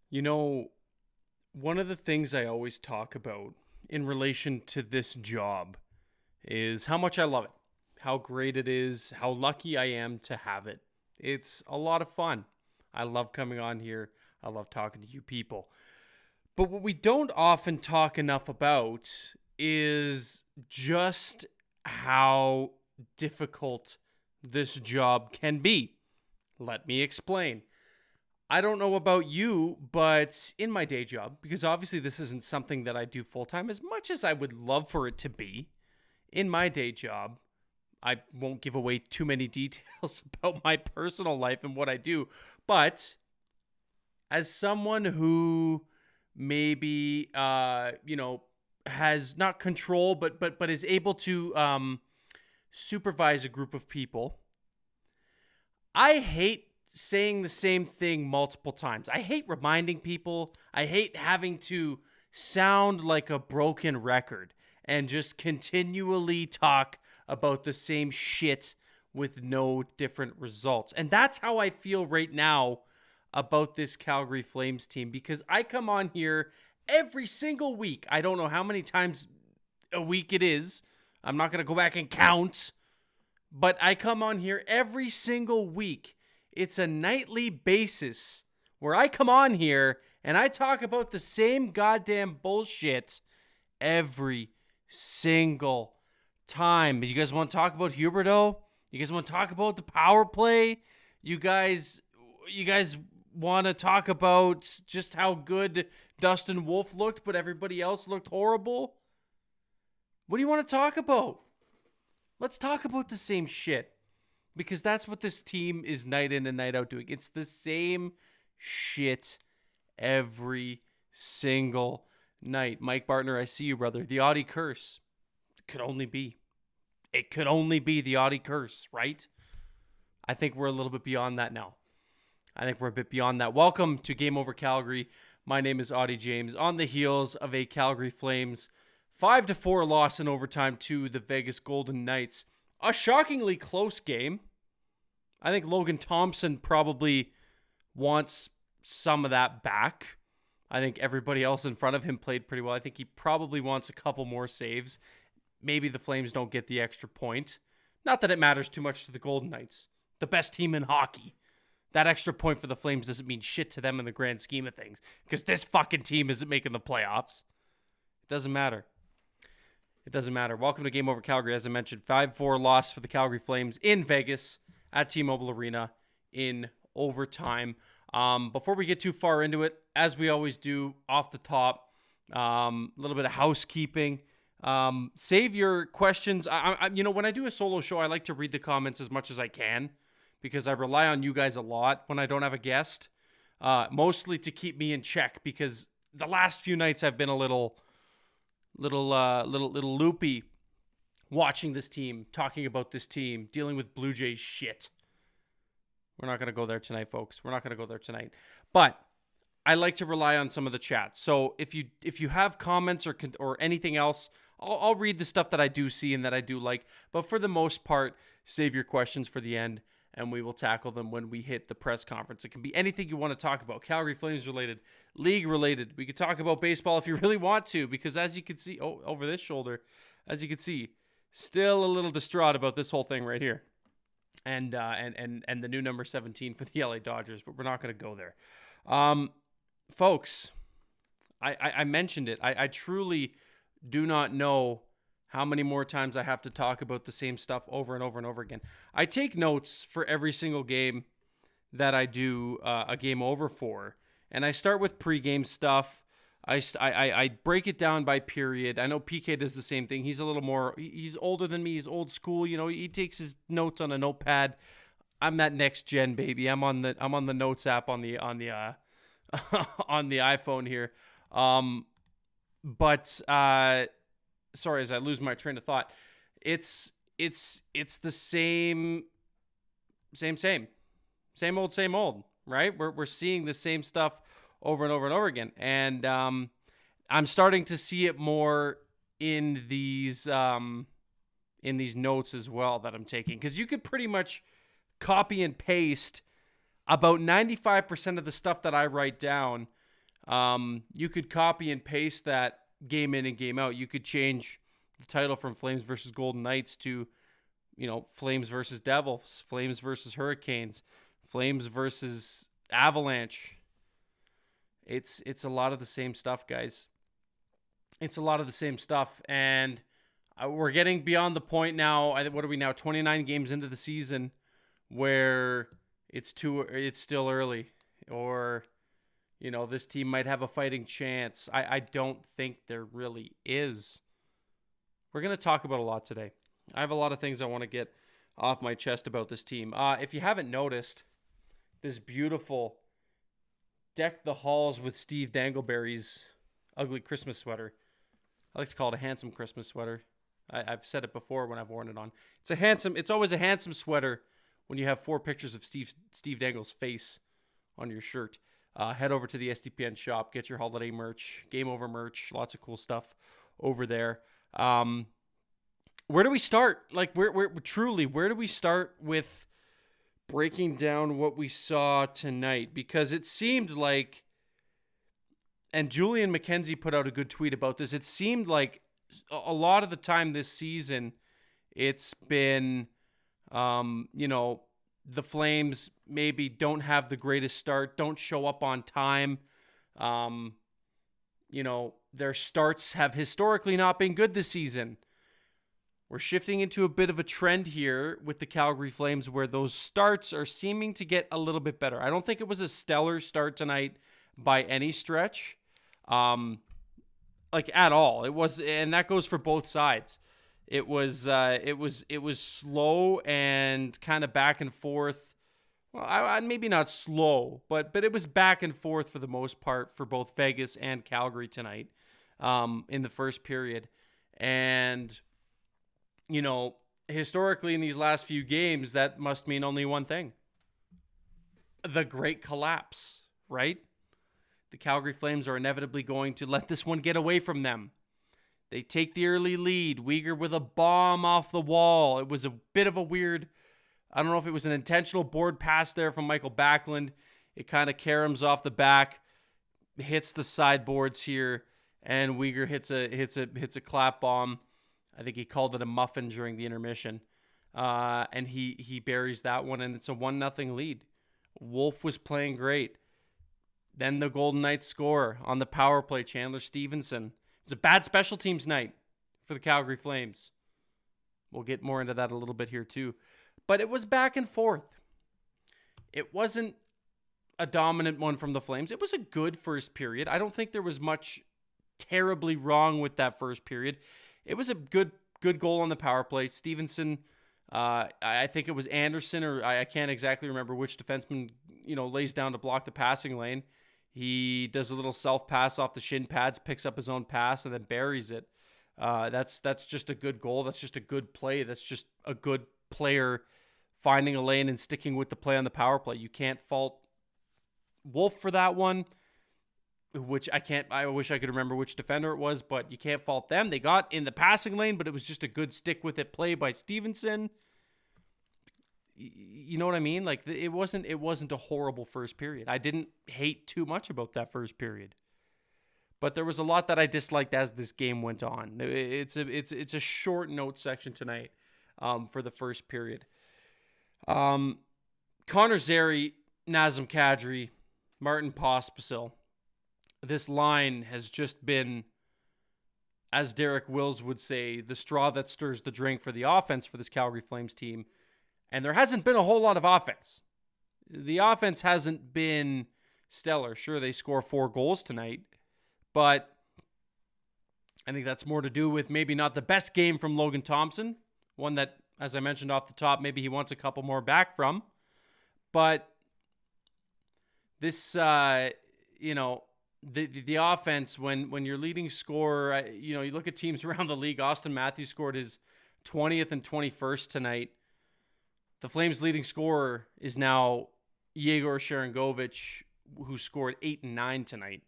You know, one of the things I always talk about in relation to this job is how much I love it, how great it is, how lucky I am to have it. It's a lot of fun. I love coming on here. I love talking to you people. But what we don't often talk enough about is just how difficult this job can be. Let me explain. I don't know about you, but in my day job, because obviously this isn't something that I do full time as much as I would love for it to be, in my day job, I won't give away too many details about my personal life and what I do, but as someone who maybe has not control but is able to supervise a group of people, I hate saying the same thing multiple times. I hate reminding people. I hate having to sound like a broken record and just continually talk about the same shit with no different results. And that's how I feel right now about this Calgary Flames team, because I come on here every single week. I don't know how many times a week it is. I'm not going to go back and count, but I come on here every single week. It's a nightly basis where I come on here and I talk about the same goddamn bullshit every single time. You guys want to talk about Huberto? You guys want to talk about the power play? You guys want to talk about just how good Dustin Wolf looked, but everybody else looked horrible? What do you want to talk about? Let's talk about the same shit, because that's what this team is night in and night out doing. It's the same shit every single night. Mike Bartner, I see you, brother. The Auddie curse. It could only be the Auddie curse, right? I think we're a little bit beyond that now. I think we're a bit beyond that. Welcome to Game Over Calgary. My name is Auddie James. On the heels of a Calgary Flames 5-4 loss in overtime to the Vegas Golden Knights. A shockingly close game. I think Logan Thompson probably wants some of that back. I think everybody else in front of him played pretty well. I think he probably wants a couple more saves. Maybe the Flames don't get the extra point. Not that it matters too much to the Golden Knights, the best team in hockey. That extra point for the Flames doesn't mean shit to them in the grand scheme of things, because this fucking team isn't making the playoffs. It doesn't matter. It doesn't matter. Welcome to Game Over Calgary. As I mentioned, 5-4 loss for the Calgary Flames in Vegas at T-Mobile Arena in overtime. Before we get too far into it, as we always do off the top, a little bit of housekeeping. Save your questions. When I do a solo show, I like to read the comments as much as I can, because I rely on you guys a lot when I don't have a guest, mostly to keep me in check, because the last few nights I've been a little loopy watching this team, talking about this team, dealing with Blue Jays shit. We're not going to go there tonight, folks. We're not going to go there tonight. But I like to rely on some of the chat. So if you have comments or anything else, I'll read the stuff that I do see and that I do like. But for the most part, save your questions for the end, and we will tackle them when we hit the press conference. It can be anything you want to talk about, Calgary Flames related, league related. We could talk about baseball if you really want to, because as you can see, over this shoulder, as you can see, still a little distraught about this whole thing right here, and the new number 17 for the LA Dodgers. But we're not going to go there, folks. I mentioned it. I truly do not know how many more times I have to talk about the same stuff over and over and over again. I take notes for every single game that I do a game over for, and I start with pregame stuff. I break it down by period. I know PK does the same thing. He's a little more, he's older than me. He's old school. He takes his notes on a notepad. I'm that next gen baby. I'm on the notes app on the on the iPhone here. Sorry, as I lose my train of thought, it's the same old, right? We're seeing the same stuff over and over and over again, and I'm starting to see it more in these notes as well that I'm taking, because you could pretty much copy and paste about 95% of the stuff that I write down You could copy and paste that game in and game out. You could change the title from Flames versus Golden Knights to, Flames versus Devils, Flames versus Hurricanes, Flames versus Avalanche. It's a lot of the same stuff, guys. It's a lot of the same stuff, and we're getting beyond the point now. What are we now? 29 games into the season, where it's still early, or this team might have a fighting chance. I don't think there really is. We're going to talk about a lot today. I have a lot of things I want to get off my chest about this team. If you haven't noticed, this beautiful Deck the Halls with Steve Dangleberry's ugly Christmas sweater. I like to call it a handsome Christmas sweater. I've said it before when I've worn it on. It's always a handsome sweater when you have 4 pictures of Steve Dangle's face on your shirt. Head over to the SDPN shop, get your holiday merch, Game Over merch, lots of cool stuff over there. Where do we start? Like, where do we start with breaking down what we saw tonight? Because it seemed like, and Julian McKenzie put out a good tweet about this, it seemed like a lot of the time this season, it's been, the Flames maybe don't have the greatest start, don't show up on time. Their starts have historically not been good this season. We're shifting into a bit of a trend here with the Calgary Flames where those starts are seeming to get a little bit better. I don't think it was a stellar start tonight by any stretch, at all. It was, and that goes for both sides. It was slow and kind of back and forth. Well, maybe not slow, but it was back and forth for the most part for both Vegas and Calgary tonight, in the first period. And, historically in these last few games, that must mean only one thing: the great collapse, right? The Calgary Flames are inevitably going to let this one get away from them. They take the early lead. Weegar with a bomb off the wall. It was a bit of a weird, I don't know if it was an intentional board pass there from Michael Backlund. It kind of caroms off the back, hits the sideboards here, and Weegar hits a clap bomb. I think he called it a muffin during the intermission. And he buries that one, and it's a 1-0 lead. Wolf was playing great. Then the Golden Knights score on the power play. Chandler Stevenson. It's a bad special teams night for the Calgary Flames. We'll get more into that a little bit here too. But it was back and forth. It wasn't a dominant one from the Flames. It was a good first period. I don't think there was much terribly wrong with that first period. It was a good goal on the power play. Stevenson, I think it was Anderson, or I can't exactly remember which defenseman, lays down to block the passing lane. He does a little self-pass off the shin pads, picks up his own pass, and then buries it. That's just a good goal. That's just a good play. That's just a good player finding a lane and sticking with the play on the power play. You can't fault Wolf for that one, which I wish I could remember which defender it was, but you can't fault them. They got in the passing lane, but it was just a good stick-with-it play by Stevenson. You know what I mean? Like, it wasn't a horrible first period. I didn't hate too much about that first period, but there was a lot that I disliked as this game went on. It's a short note section tonight, for the first period. Connor Zary, Nazem Kadri, Martin Pospisil. This line has just been, as Derek Wills would say, the straw that stirs the drink for the offense for this Calgary Flames team. And there hasn't been a whole lot of offense. The offense hasn't been stellar. Sure, they score 4 goals tonight, but I think that's more to do with maybe not the best game from Logan Thompson, one that, as I mentioned off the top, maybe he wants a couple more back from. But this, the offense, when your leading scorer, you look at teams around the league. Austin Matthews scored his 20th and 21st tonight. The Flames' leading scorer is now Yegor Sharangovich, who scored 8 and 9 tonight.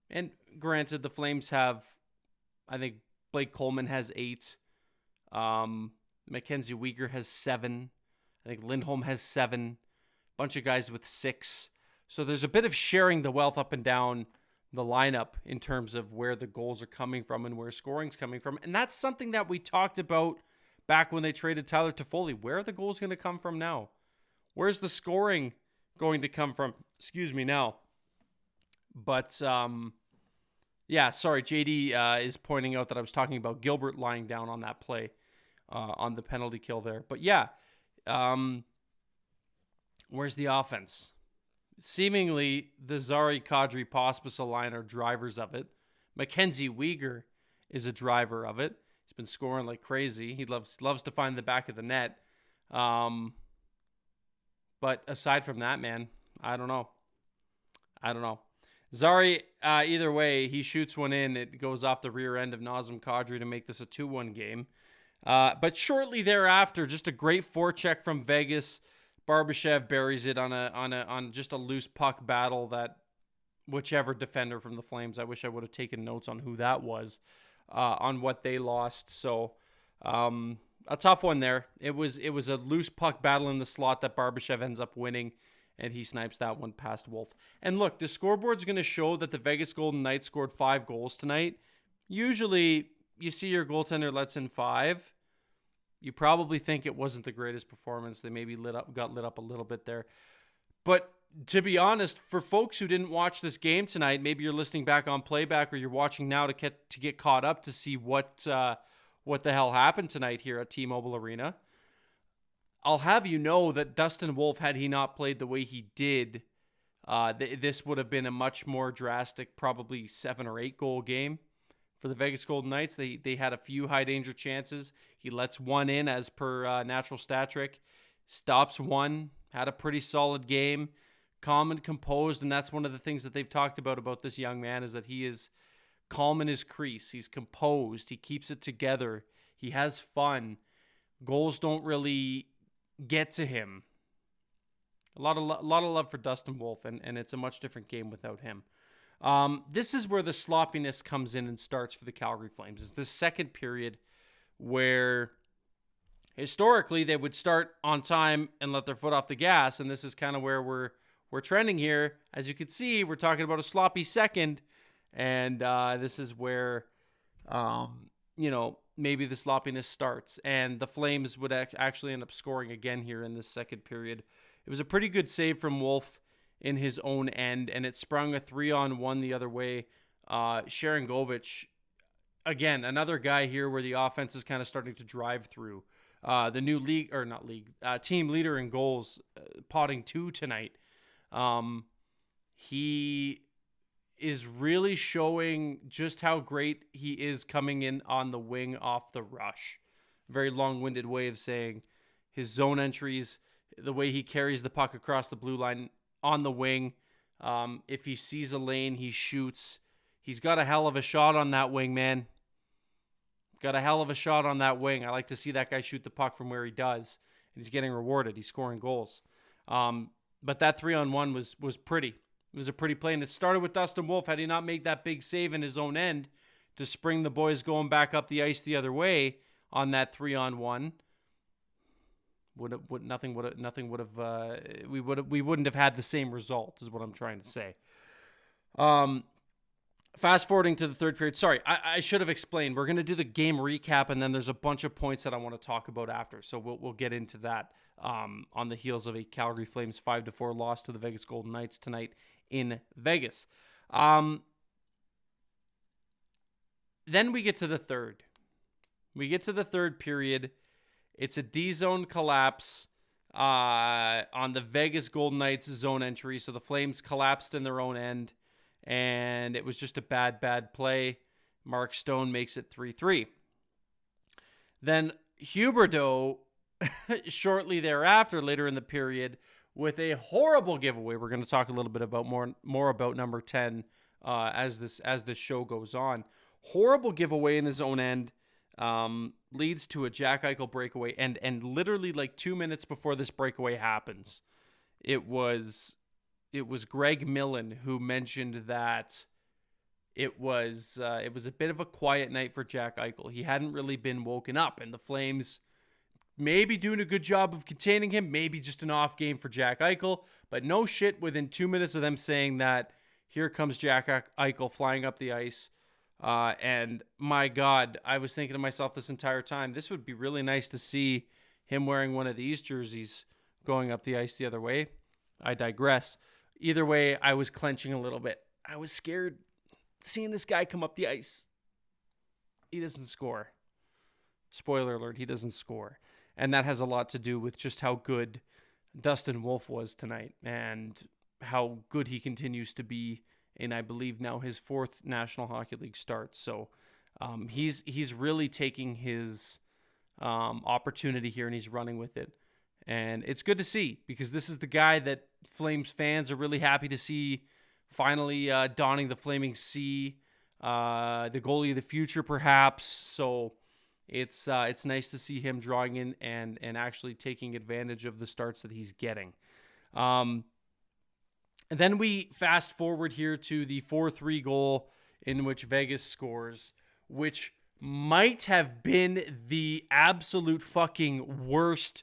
And granted, the Flames have, I think Blake Coleman has 8. Mackenzie Weegar has 7. I think Lindholm has 7. Bunch of guys with 6. So there's a bit of sharing the wealth up and down the lineup in terms of where the goals are coming from and where scoring's coming from. And that's something that we talked about back when they traded Tyler Toffoli. Where are the goals going to come from now? Where's the scoring going to come from? Excuse me now. But, yeah, sorry, JD is pointing out that I was talking about Gilbert lying down on that play on the penalty kill there. But, yeah, where's the offense? Seemingly, the Zari, Kadri, Pospisil line are drivers of it. Mackenzie Weegar is a driver of it. He's been scoring like crazy. He loves to find the back of the net. But aside from that, man, I don't know. Zari, either way, he shoots one in. It goes off the rear end of Nazem Kadri to make this a 2-1 game. But shortly thereafter, just a great forecheck from Vegas. Barbashev buries it on just a loose puck battle that whichever defender from the Flames, I wish I would have taken notes on who that was, on what they lost. So a tough one there. It was a loose puck battle in the slot that Barbashev ends up winning, and he snipes that one past Wolf. And look, the scoreboard's going to show that the Vegas Golden Knights scored 5 goals tonight. Usually, you see your goaltender lets in 5. You probably think it wasn't the greatest performance. They maybe got lit up a little bit there. But to be honest, for folks who didn't watch this game tonight, maybe you're listening back on playback or you're watching now to get caught up to see what the hell happened tonight here at T-Mobile Arena. I'll have you know that Dustin Wolf, had he not played the way he did, this would have been a much more drastic, probably 7 or 8 goal game for the Vegas Golden Knights. They had a few high danger chances. He lets one in as per natural stat trick, stops one, had a pretty solid game, calm and composed. And that's one of the things that they've talked about this young man, is that he is calm in his crease. He's composed. He keeps it together. He has fun. Goals don't really get to him. A lot of love for Dustin Wolf, and it's a much different game without him. This is where the sloppiness comes in and starts for the Calgary Flames. It's the second period where historically they would start on time and let their foot off the gas, and this is kind of where we're trending here. As you can see, we're talking about a sloppy second, and this is where maybe the sloppiness starts, and the Flames would actually end up scoring again here in this second period. It was a pretty good save from Wolf in his own end, and it sprung a 3-on-1 the other way. Sharangovich, again, another guy here where the offense is kind of starting to drive through. The new team leader in goals, potting 2 tonight. He is really showing just how great he is coming in on the wing off the rush. Very long-winded way of saying his zone entries, the way he carries the puck across the blue line on the wing. If he sees a lane, he shoots. He's got a hell of a shot on that wing, man. Got a hell of a shot on that wing. I like to see that guy shoot the puck from where he does. And he's getting rewarded. He's scoring goals. But that 3-on-1 was pretty. It was a pretty play. And it started with Dustin Wolf. Had he not made that big save in his own end to spring the boys going back up the ice the other way on that 3-on-1, we wouldn't have had the same result, is what I'm trying to say. Fast forwarding to the third period. Sorry, I should have explained. We're going to do the game recap, and then there's a bunch of points that I want to talk about after. So we'll get into that on the heels of a Calgary Flames 5-4 loss to the Vegas Golden Knights tonight in Vegas. Then we get to the third. We get to the third period. It's a D-zone collapse on the Vegas Golden Knights zone entry. So the Flames collapsed in their own end, and it was just a bad play. Mark Stone makes it 3-3. Then Huberdeau, shortly thereafter, later in the period, with a horrible giveaway. We're going to talk a little bit about more about number 10 as this show goes on. Horrible giveaway in his own end. Leads to a Jack Eichel breakaway, and literally like 2 minutes before this breakaway happens, it was Greg Millen who mentioned that it was a bit of a quiet night for Jack Eichel. He hadn't really been woken up, and the Flames maybe doing a good job of containing him, maybe just an off game for Jack Eichel, but no shit, within 2 minutes of them saying that, Here comes Jack Eichel flying up the ice. And my God, I was thinking to myself this entire time, this would be really nice to see him wearing one of these jerseys going up the ice the other way. I digress. Either way, I was clenching a little bit. I was scared seeing this guy come up the ice. He doesn't score. Spoiler alert, he doesn't score. And that has a lot to do with just how good Dustin Wolf was tonight and how good he continues to be in, I believe, now his 4th National Hockey League start. So he's really taking his opportunity here and he's running with it. And it's good to see because this is the guy that Flames fans are really happy to see finally donning the Flaming C, the goalie of the future perhaps. So it's nice to see him drawing in and actually taking advantage of the starts that he's getting. And then we fast forward here to the 4-3 goal in which Vegas scores, which might have been the absolute fucking worst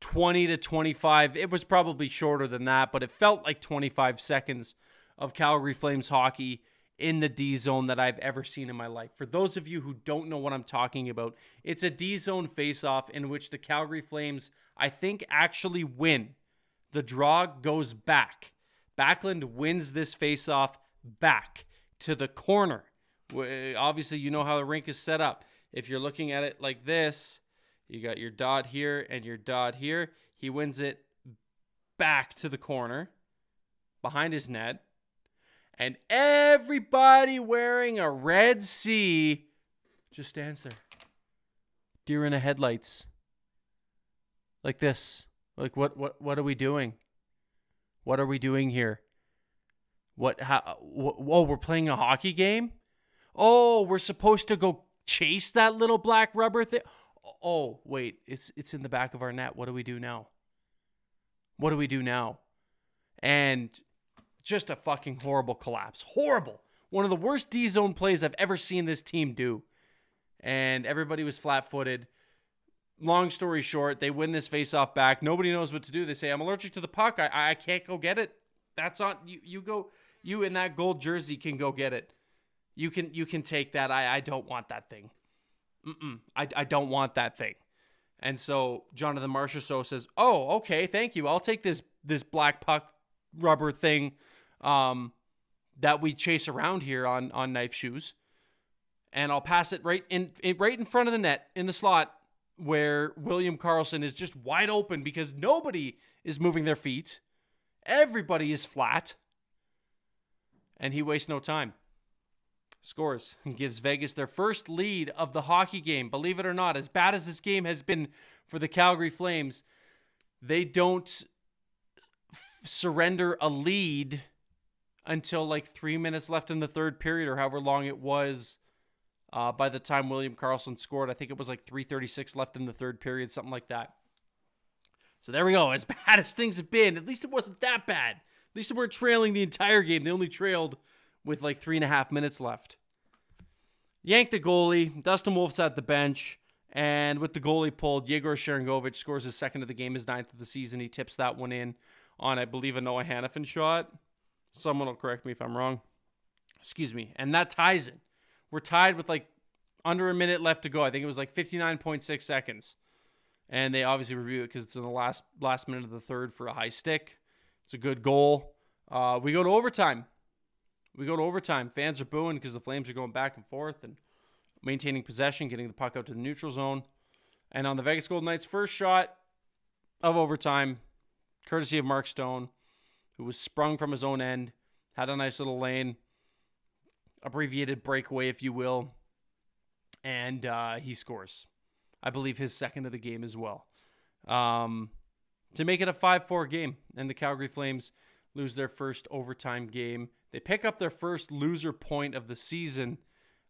20 to 25. It was probably shorter than that, but it felt like 25 seconds of Calgary Flames hockey in the D zone that I've ever seen in my life. For those of you who don't know what I'm talking about, it's a D zone face-off in which the Calgary Flames, I think, actually win. The draw goes back. Backlund wins this face-off back to the corner. Obviously, you know how the rink is set up. If you're looking at it like this, you got your dot here and your dot here. He wins it back to the corner behind his net. And everybody wearing a red C just stands there. Deer in the headlights. Like this. Like what are we doing? What are we doing here? Oh, we're playing a hockey game? Oh, we're supposed to go chase that little black rubber thing? Oh, wait, it's in the back of our net. What do we do now? What do we do now? And just a fucking horrible collapse. Horrible. One of the worst D-zone plays I've ever seen this team do. And everybody was flat-footed. Long story short, they win this face-off back. Nobody knows what to do. They say, I'm allergic to the puck. I can't go get it. That's on you. Go. You in that gold jersey can go get it. You can take that. I don't want that thing. I don't want that thing. And so Jonathan Marchessault says, oh, okay, thank you. I'll take this black puck rubber thing that we chase around here on knife shoes. And I'll pass it right in front of the net in the slot where William Karlsson is just wide open because nobody is moving their feet. Everybody is flat. And he wastes no time. Scores and gives Vegas their first lead of the hockey game. Believe it or not, as bad as this game has been for the Calgary Flames, they don't surrender a lead until like 3 minutes left in the third period or however long it was by the time William Karlsson scored. I think it was like 3:36 left in the third period, something like that. So there we go. As bad as things have been, at least it wasn't that bad. At least they weren't trailing the entire game. They only trailed with like 3.5 minutes left. Yanked the goalie. Dustin Wolf's at the bench. And with the goalie pulled, Yegor Sharangovich scores his second of the game, his 9th of the season. He tips that one in on, I believe, a Noah Hannafin shot. Someone will correct me if I'm wrong. Excuse me. And that ties it. We're tied with like under a minute left to go. I think it was like 59.6 seconds. And they obviously review it because it's in the last minute of the third for a high stick. It's a good goal. We go to overtime. Fans are booing because the Flames are going back and forth and maintaining possession, getting the puck out to the neutral zone. And on the Vegas Golden Knights' first shot of overtime, courtesy of Mark Stone, who was sprung from his own end, had a nice little lane, abbreviated breakaway, if you will, and he scores. I believe his second of the game as well. To make it a 5-4 game, and the Calgary Flames lose their first overtime game. They pick up their first loser point of the season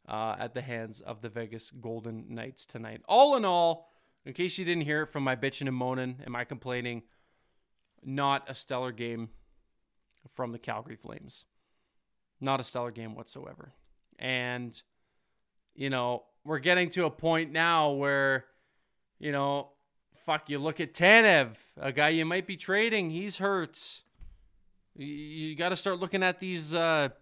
at the hands of the Vegas Golden Knights tonight. All in all, in case you didn't hear it from my bitching and moaning and my complaining, not a stellar game from the Calgary Flames. Not a stellar game whatsoever. And, you know, we're getting to a point now where, you know, you look at Tanev, a guy you might be trading. He's hurt. You got to start looking at these. You got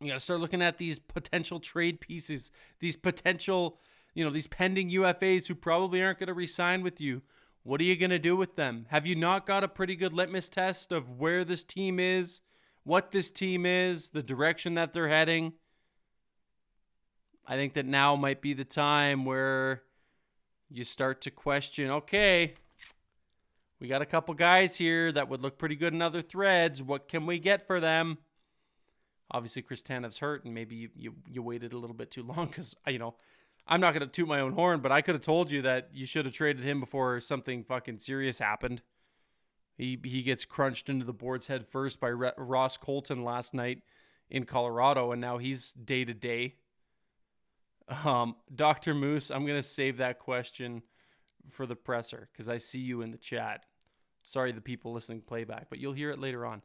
to start looking at these potential trade pieces, these potential, these pending UFAs who probably aren't going to re-sign with you. What are you going to do with them? Have you not got a pretty good litmus test of where this team is, what this team is, the direction that they're heading? I think that now might be the time where you start to question, okay, we got a couple guys here that would look pretty good in other threads. What can we get for them? Obviously, Chris Tanev's hurt, and maybe you waited a little bit too long because, I'm not going to toot my own horn, but I could have told you that you should have traded him before something fucking serious happened. He gets crunched into the boards head first by Ross Colton last night in Colorado, and now he's day-to-day. Dr. Moose, I'm going to save that question for the presser because I see you in the chat. Sorry, the people listening playback, but you'll hear it later on.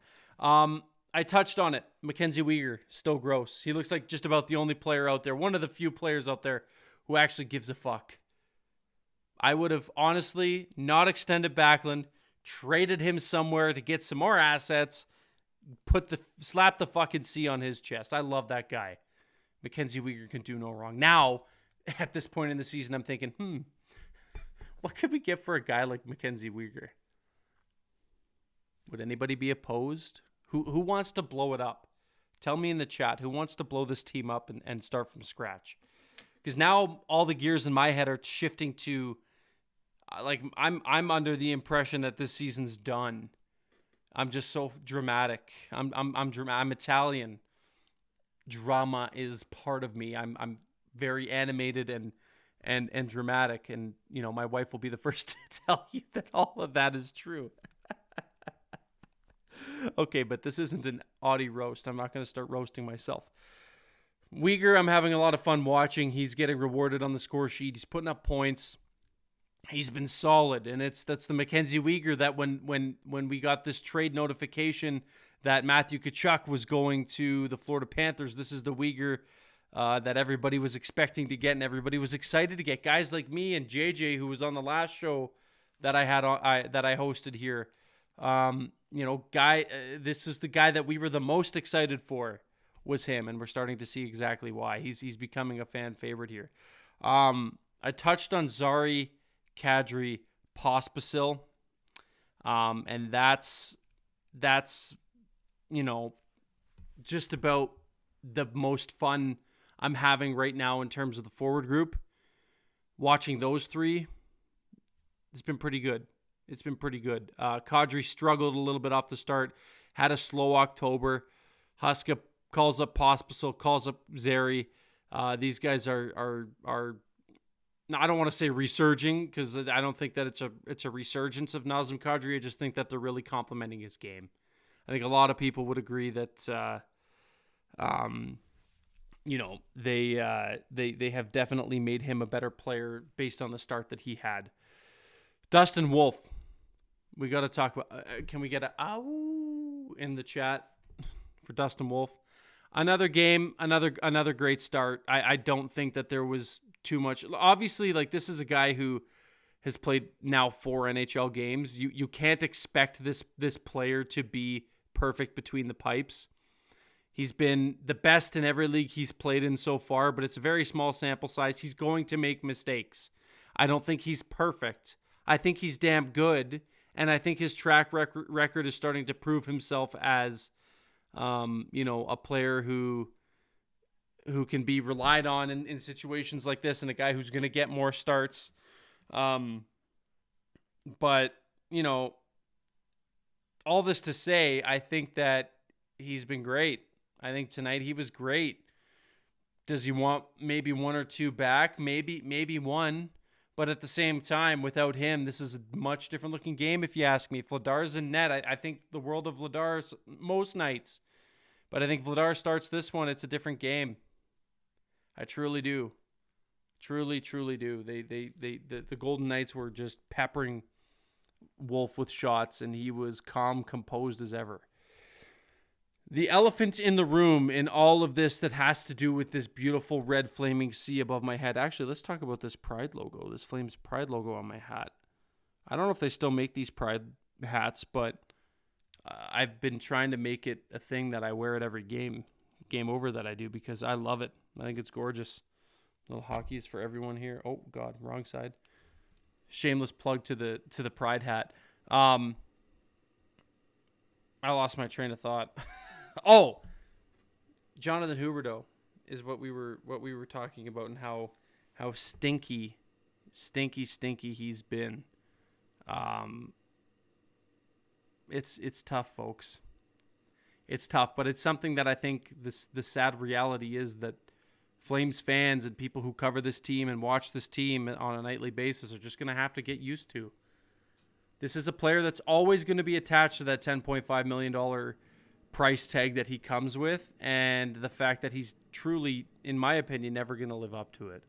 I touched on it. Mackenzie Weegar, still gross. He looks like just about the only player out there, one of the few players out there who actually gives a fuck. I would have honestly not extended Backlund, traded him somewhere to get some more assets, slap the fucking C on his chest. I love that guy. Mackenzie Weegar can do no wrong. Now, at this point in the season, I'm thinking, what could we get for a guy like Mackenzie Weegar? Would anybody be opposed? Who wants to blow it up? Tell me in the chat who wants to blow this team up and start from scratch. Because now all the gears in my head are shifting to, I'm under the impression that this season's done. I'm just so dramatic. I'm Italian. Drama is part of me. I'm very animated and dramatic, and my wife will be the first to tell you that all of that is true. Okay, but this isn't an Auddie roast. I'm not going to start roasting myself. Weegar, I'm having a lot of fun watching. He's getting rewarded on the score sheet. He's putting up points. He's been solid, and that's the Mackenzie Weegar that when we got this trade notification that Matthew Tkachuk was going to the Florida Panthers, this is the Weegar that everybody was expecting to get and everybody was excited to get. Guys like me and JJ, who was on the last show that I had that I hosted here. This is the guy that we were the most excited for was him, and we're starting to see exactly why. He's becoming a fan favorite here. I touched on Zari, Kadri, Pospisil, and that's just about the most fun I'm having right now in terms of the forward group. Watching those three, it's been pretty good. Kadri struggled a little bit off the start, had a slow October. Huska calls up Pospisil, calls up Zary. These guys are I don't want to say resurging because I don't think that it's a resurgence of Nazem Kadri. I just think that they're really complementing his game. I think a lot of people would agree that they have definitely made him a better player based on the start that he had. Dustin Wolf, we got to talk about. Can we get a ow in the chat for Dustin Wolf? Another game, another great start. I don't think that there was too much. Obviously, this is a guy who has played now 4 NHL games. You can't expect this player to be perfect between the pipes. He's been the best in every league he's played in so far, but it's a very small sample size. He's going to make mistakes. I don't think he's perfect. I think he's damn good, and I think his track record is starting to prove himself as, a player who can be relied on in situations like this, and a guy who's going to get more starts. But all this to say, I think that he's been great. I think tonight he was great. Does he want maybe one or two back? Maybe one. But at the same time, without him, this is a much different looking game, if you ask me. If Vladar's in net, I think the world of Vladar most nights. But I think Vladar starts this one, it's a different game. I truly do. Truly do. The Golden Knights were just peppering Wolf with shots, and he was calm, composed as ever. The elephant in the room in all of this that has to do with this beautiful red flaming sea above my head. Actually, let's talk about this Pride logo, this Flames Pride logo on my hat. I don't know if they still make these Pride hats, but I've been trying to make it a thing that I wear at every game over that I do, because I love it. I think it's gorgeous. Little hockey is for everyone here. Oh God, wrong side. Shameless plug to the Pride hat. I lost my train of thought. Oh, Jonathan Huberdeau is what we were talking about, and how stinky he's been. It's tough, folks. It's tough, but it's something that I think the sad reality is that Flames fans and people who cover this team and watch this team on a nightly basis are just going to have to get used to. This is a player that's always going to be attached to that $10.5 million price tag that he comes with, and the fact that he's truly, in my opinion, never going to live up to it.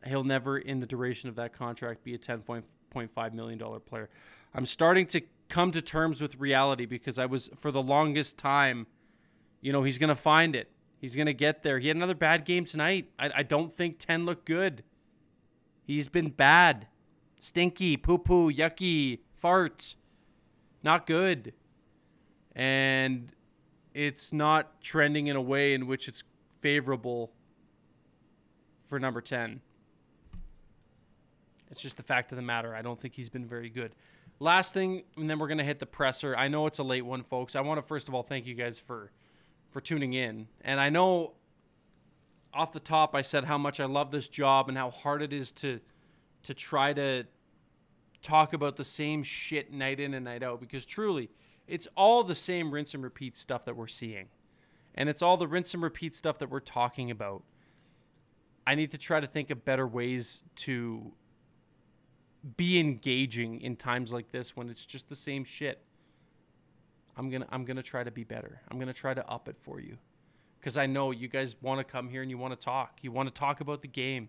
He'll never, in the duration of that contract, be a $10.5 million player. I'm starting to come to terms with reality, because I was, for the longest time, he's going to find it. He's going to get there. He had another bad game tonight. I don't think 10 looked good. He's been bad. Stinky, poo-poo, yucky, fart. Not good. And it's not trending in a way in which it's favorable for number 10. It's just the fact of the matter. I don't think he's been very good. Last thing, and then we're going to hit the presser. I know it's a late one, folks. I want to, first of all, thank you guys for tuning in. And I know off the top I said how much I love this job and how hard it is to try to talk about the same shit night in and night out, because truly, it's all the same rinse and repeat stuff that we're seeing. And it's all the rinse and repeat stuff that we're talking about. I need to try to think of better ways to be engaging in times like this when it's just the same shit. I'm gonna try to be better. I'm gonna try to up it for you, because I know you guys want to come here and you want to talk. You want to talk about the game.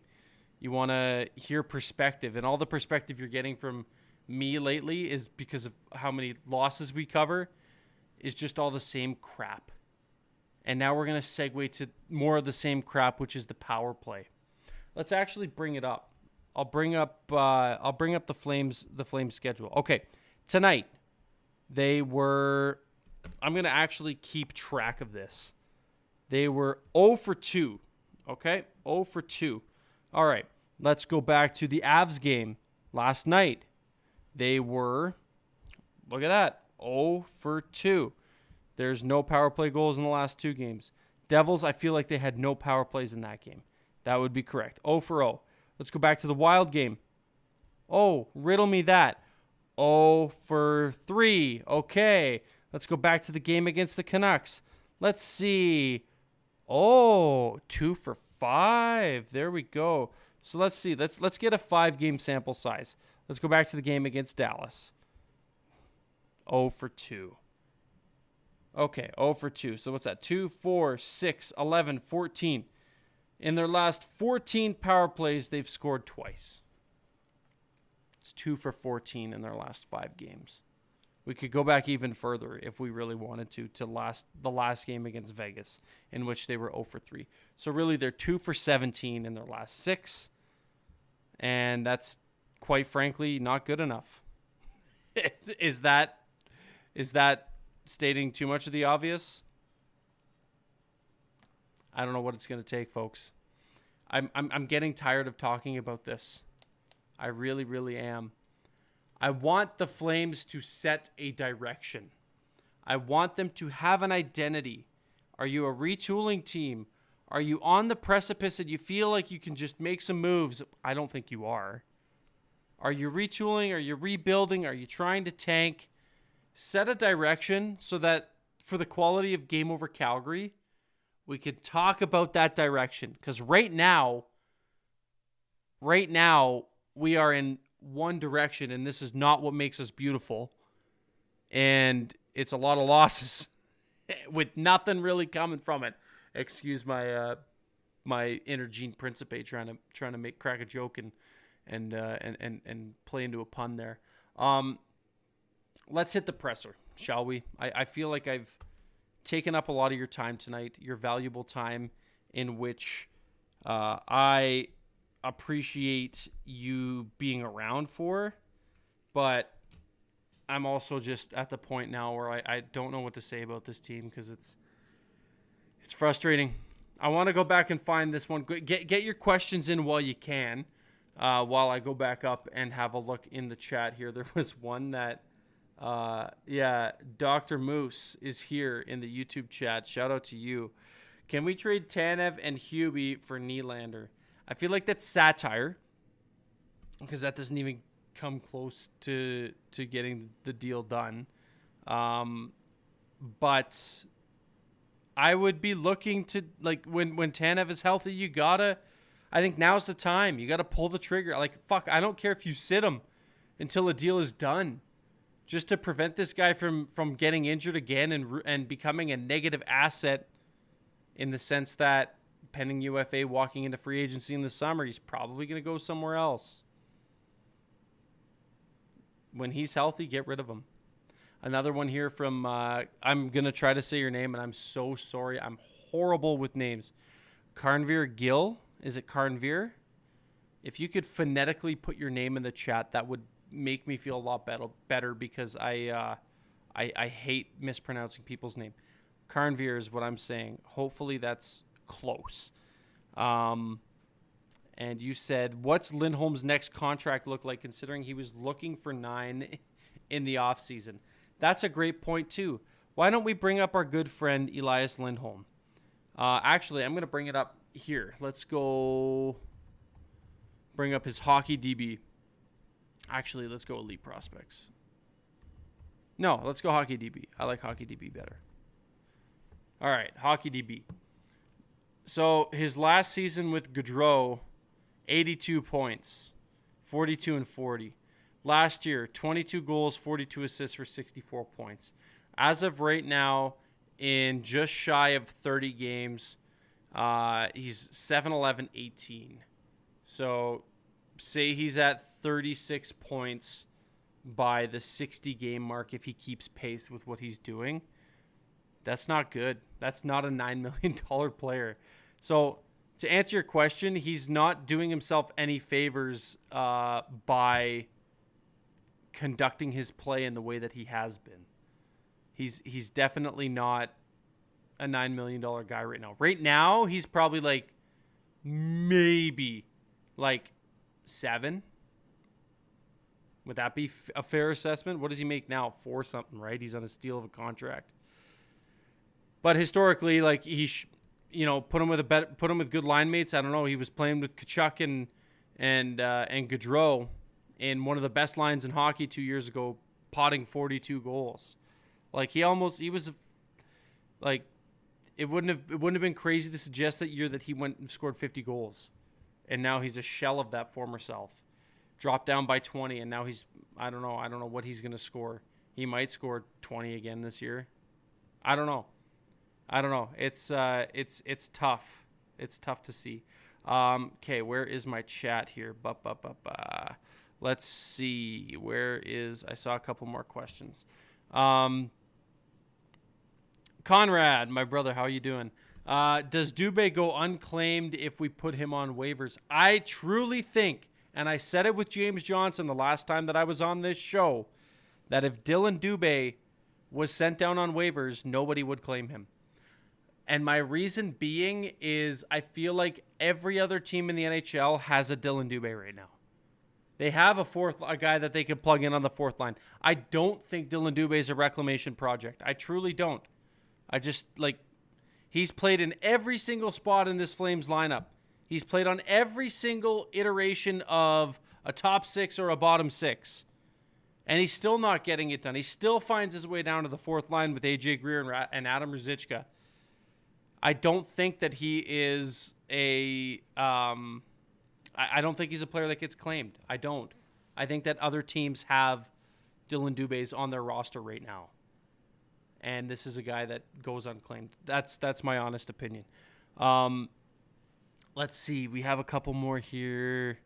You want to hear perspective, and all the perspective you're getting from me lately is because of how many losses we cover, is just all the same crap. And now we're gonna segue to more of the same crap, which is the power play. Let's actually bring it up. I'll bring up the Flames schedule. Okay, tonight they were. I'm gonna actually keep track of this. They were 0 for 2. Okay, 0 for 2. All right, let's go back to the Avs game last night. They were, look at that, 0 for 2. There's no power play goals in the last 2 games. Devils, I feel like they had no power plays in that game. That would be correct. 0 for 0. Let's go back to the Wild game. Oh, riddle me that. 0 for 3. Okay. Let's go back to the game against the Canucks. Let's see. Oh, 2 for 5. There we go. So let's see. Let's get a 5-game sample size. Let's go back to the game against Dallas. 0 for 2. Okay, 0 for 2. So what's that? 2, 4, 6, 11, 14. In their last 14 power plays, they've scored twice. It's 2 for 14 in their last 5 games. We could go back even further if we really wanted to the last game against Vegas, in which they were 0 for 3. So really, they're 2 for 17 in their last 6. And that's, quite frankly, not good enough. Is that stating too much of the obvious? I don't know what it's going to take, folks. I'm getting tired of talking about this. I really, really am. I want the Flames to set a direction. I want them to have an identity. Are you a retooling team? Are you on the precipice and you feel like you can just make some moves? I don't think you are. Are you retooling? Are you rebuilding? Are you trying to tank? Set a direction so that for the quality of Game Over Calgary, we could talk about that direction. Because right now, we are in one direction, and this is not what makes us beautiful. And it's a lot of losses with nothing really coming from it. Excuse my my inner Gene Principe trying to crack a joke and play into a pun there. Let's hit the presser, shall we? I feel like I've taken up a lot of your time tonight, your valuable time, in which I appreciate you being around for, but I'm also just at the point now where I don't know what to say about this team because it's frustrating. I want to go back and find this one. Get your questions in while you can, while I go back up and have a look in the chat here. There was one that, Dr. Moose is here in the YouTube chat. Shout out to you. Can we trade Tanev and Hubie for Nylander? I feel like that's satire because that doesn't even come close to getting the deal done. But I would be looking to, like, when Tanev is healthy, I think now's the time. You got to pull the trigger. Like, fuck, I don't care if you sit him until a deal is done. Just to prevent this guy from getting injured again and becoming a negative asset in the sense that pending UFA walking into free agency in the summer, he's probably going to go somewhere else. When he's healthy, get rid of him. Another one here from, I'm going to try to say your name, and I'm so sorry. I'm horrible with names. Carnveer Gill. Is it Carnveer? If you could phonetically put your name in the chat, that would make me feel a lot better because I hate mispronouncing people's name. Carnveer is what I'm saying. Hopefully that's close. And you said, what's Lindholm's next contract look like considering he was looking for 9 in the offseason? That's a great point, too. Why don't we bring up our good friend Elias Lindholm? Actually, I'm going to bring it up here. Let's go bring up his hockey DB. Actually, let's go Elite Prospects. No, let's go Hockey DB. I like Hockey DB better. All right, Hockey DB. So his last season with Gaudreau, 82 points, 42 and 40. Last year, 22 goals, 42 assists for 64 points. As of right now, in just shy of 30 games, he's 7-11-18. So say he's at 36 points by the 60-game mark if he keeps pace with what he's doing. That's not good. That's not a $9 million player. So to answer your question, he's not doing himself any favors by conducting his play in the way that he has been. He's definitely not a $9 million guy right now. Right now, he's probably like maybe like 7. Would that be a fair assessment? What does he make now? 4 something, right? He's on a steal of a contract. But historically, like put him with good line mates. I don't know. He was playing with Tkachuk and Gaudreau in one of the best lines in hockey 2 years ago, potting 42 goals. Like it wouldn't have been crazy to suggest that year that he went and scored 50 goals, and now he's a shell of that former self. Dropped down by 20, and now I don't know what he's gonna score. He might score 20 again this year. I don't know. It's tough. It's tough to see. Okay, where is my chat here? Let's see. I saw a couple more questions. Conrad, my brother, how you doing? Does Dubé go unclaimed if we put him on waivers? I truly think, and I said it with James Johnson the last time that I was on this show, that if Dylan Dubé was sent down on waivers, nobody would claim him. And my reason being is I feel like every other team in the NHL has a Dylan Dubé right now. They have a guy that they could plug in on the fourth line. I don't think Dylan Dubé is a reclamation project. I truly don't. I just, he's played in every single spot in this Flames lineup. He's played on every single iteration of a top 6 or a bottom 6. And he's still not getting it done. He still finds his way down to the fourth line with AJ Greer and Adam Ruzicka. I don't think that he is I don't think he's a player that gets claimed. I don't. I think that other teams have Dylan Dubé on their roster right now. And this is a guy that goes unclaimed. That's my honest opinion. Let's see. We have a couple more here.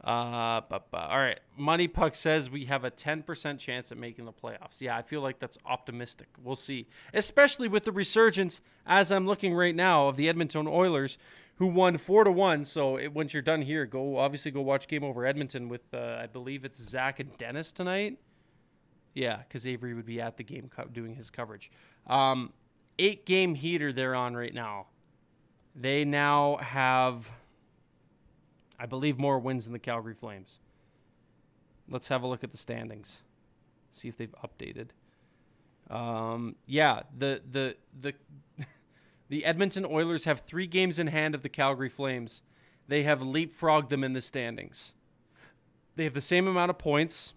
All right. Money Puck says we have a 10% chance at making the playoffs. Yeah, I feel like that's optimistic. We'll see. Especially with the resurgence, as I'm looking right now, of the Edmonton Oilers, who won 4-1. So once you're done here, go watch Game Over Edmonton with, I believe it's Zach and Dennis tonight. Yeah, because Avery would be at the game doing his coverage. 8-game heater they're on right now. They now have, I believe, more wins than the Calgary Flames. Let's have a look at the standings. See if they've updated. The the Edmonton Oilers have 3 games in hand of the Calgary Flames. They have leapfrogged them in the standings. They have the same amount of points.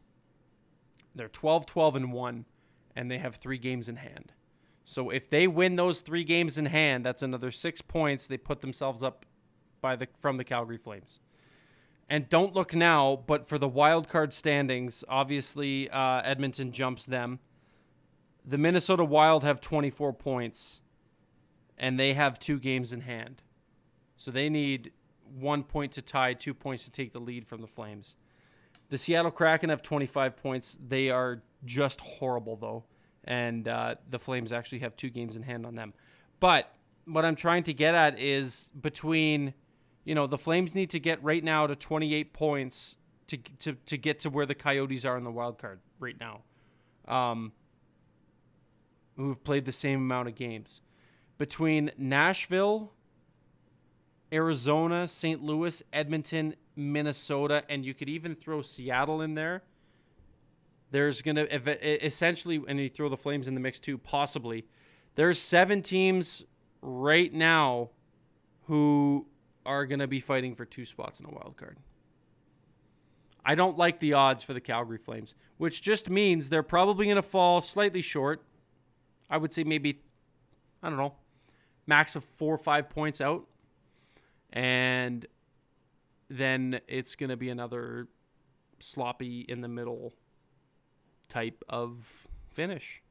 They're 12-12-1, and they have 3 games in hand. So if they win those 3 games in hand, that's another 6 points. They put themselves up from the Calgary Flames. And don't look now, but for the wild card standings, obviously Edmonton jumps them. The Minnesota Wild have 24 points, and they have 2 games in hand. So they need 1 point to tie, 2 points to take the lead from the Flames. The Seattle Kraken have 25 points. They are just horrible, though. And the Flames actually have 2 games in hand on them. But what I'm trying to get at is between, the Flames need to get right now to 28 points to get to where the Coyotes are in the wild card right now. Who've played the same amount of games. Between Nashville, Arizona, St. Louis, Edmonton, Minnesota, and you could even throw Seattle in there. There's going to essentially, and you throw the Flames in the mix too, possibly. There's 7 teams right now who are going to be fighting for 2 spots in a wild card. I don't like the odds for the Calgary Flames, which just means they're probably going to fall slightly short. I would say maybe, max of 4 or 5 points out. And then it's going to be another sloppy in the middle type of finish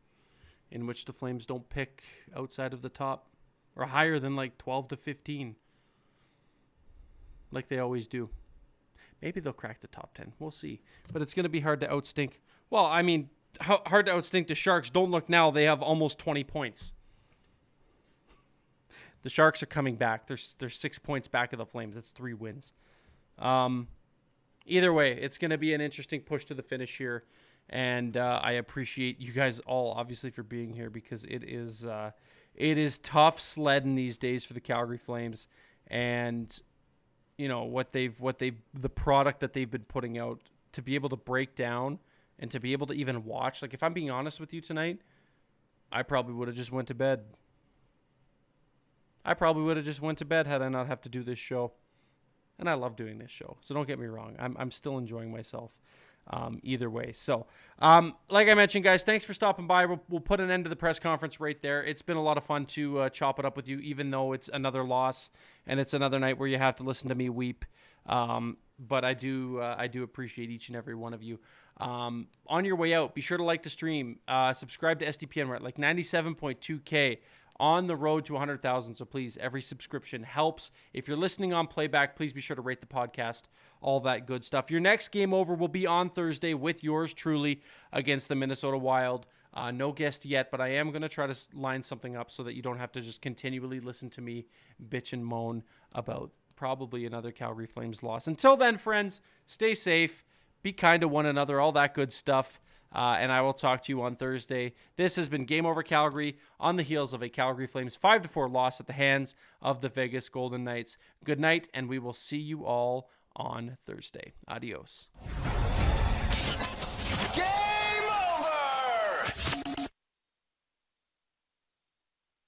in which the Flames don't pick outside of the top or higher than like 12 to 15 like they always do. Maybe they'll crack the top 10. We'll see. But it's going to be hard to outstink. Well, I mean, hard to outstink the Sharks. Don't look now. They have almost 20 points. The Sharks are coming back. They're 6 points back of the Flames. That's 3 wins. Either way, it's going to be an interesting push to the finish here. And I appreciate you guys all, obviously, for being here because it is tough sledding these days for the Calgary Flames. And, the product that they've been putting out to be able to break down and to be able to even watch. Like, if I'm being honest with you tonight, I probably would have just went to bed. Had I not have to do this show. And I love doing this show. So don't get me wrong. I'm still enjoying myself either way. So like I mentioned, guys, thanks for stopping by. We'll put an end to the press conference right there. It's been a lot of fun to chop it up with you, even though it's another loss and it's another night where you have to listen to me weep. But I do appreciate each and every one of you. On your way out, be sure to like the stream. Subscribe to SDPN. We're at like 97.2K. On the road to 100,000, so please, every subscription helps. If you're listening on playback, please be sure to rate the podcast, all that good stuff. Your next game over will be on Thursday with yours truly against the Minnesota Wild. No guest yet, but I am going to try to line something up so that you don't have to just continually listen to me bitch and moan about probably another Calgary Flames loss. Until then, friends, stay safe, be kind to one another, all that good stuff. And I will talk to you on Thursday. This has been Game Over Calgary on the heels of a Calgary Flames 5-4 loss at the hands of the Vegas Golden Knights. Good night, and we will see you all on Thursday. Adios.